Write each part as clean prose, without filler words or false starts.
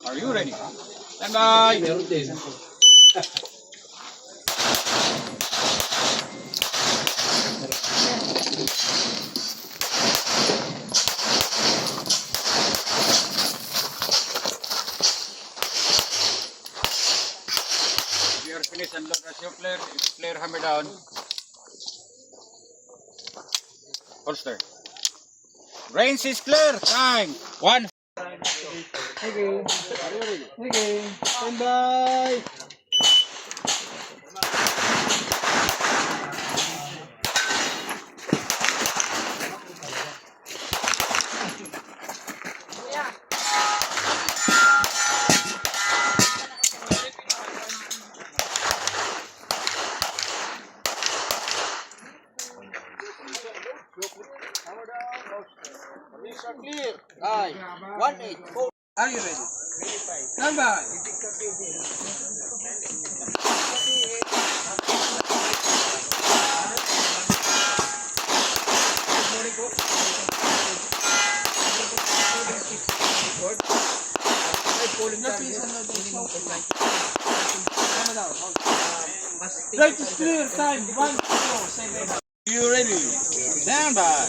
Are you ready? Stand by. If you are finished, unload as your flare. If flare hammer down. Holster. Range is clear. Time. 1. Okay. Okay. Stand by. Clear. Aye. 1-8. Are you ready? Stand by. Right is clear. Time 1-0. You ready? Stand by.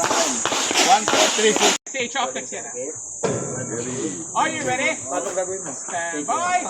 Time. 1, 2, 3, 4. Stay chocolates yan. Are you ready? Stand by.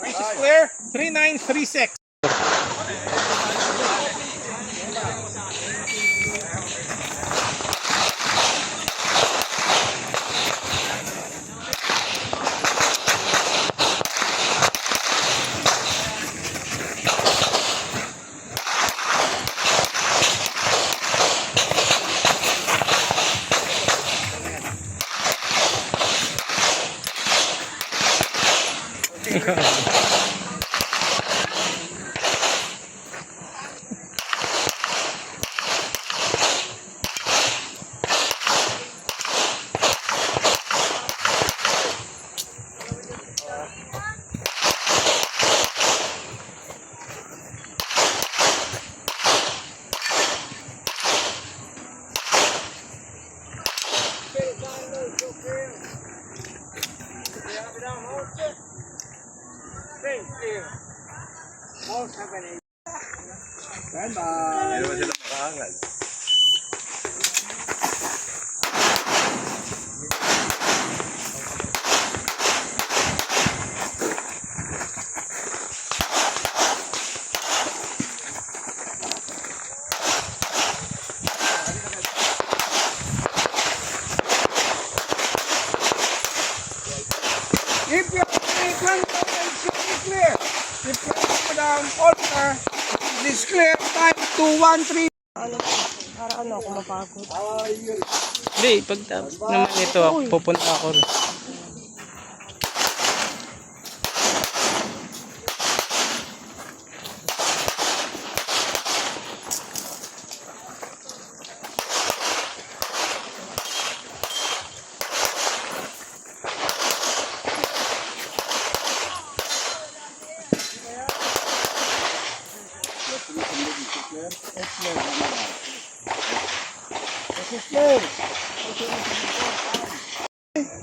Range is clear. 3936. Stand by. If you can clear, if you down order, this clear time 2-1-3. Para ano ako mapagod. Hindi, pag naman ito, pupunta ako.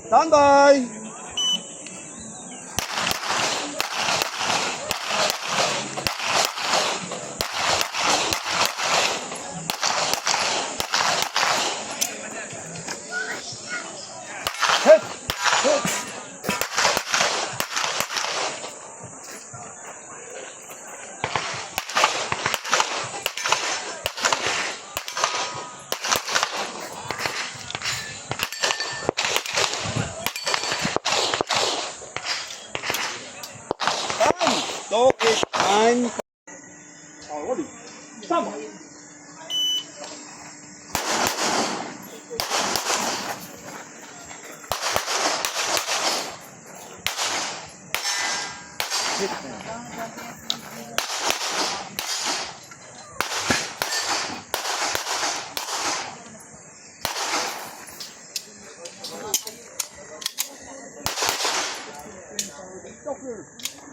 Stand by. Ready. Tama.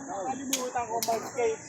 Nakalimutan ko mag-skate.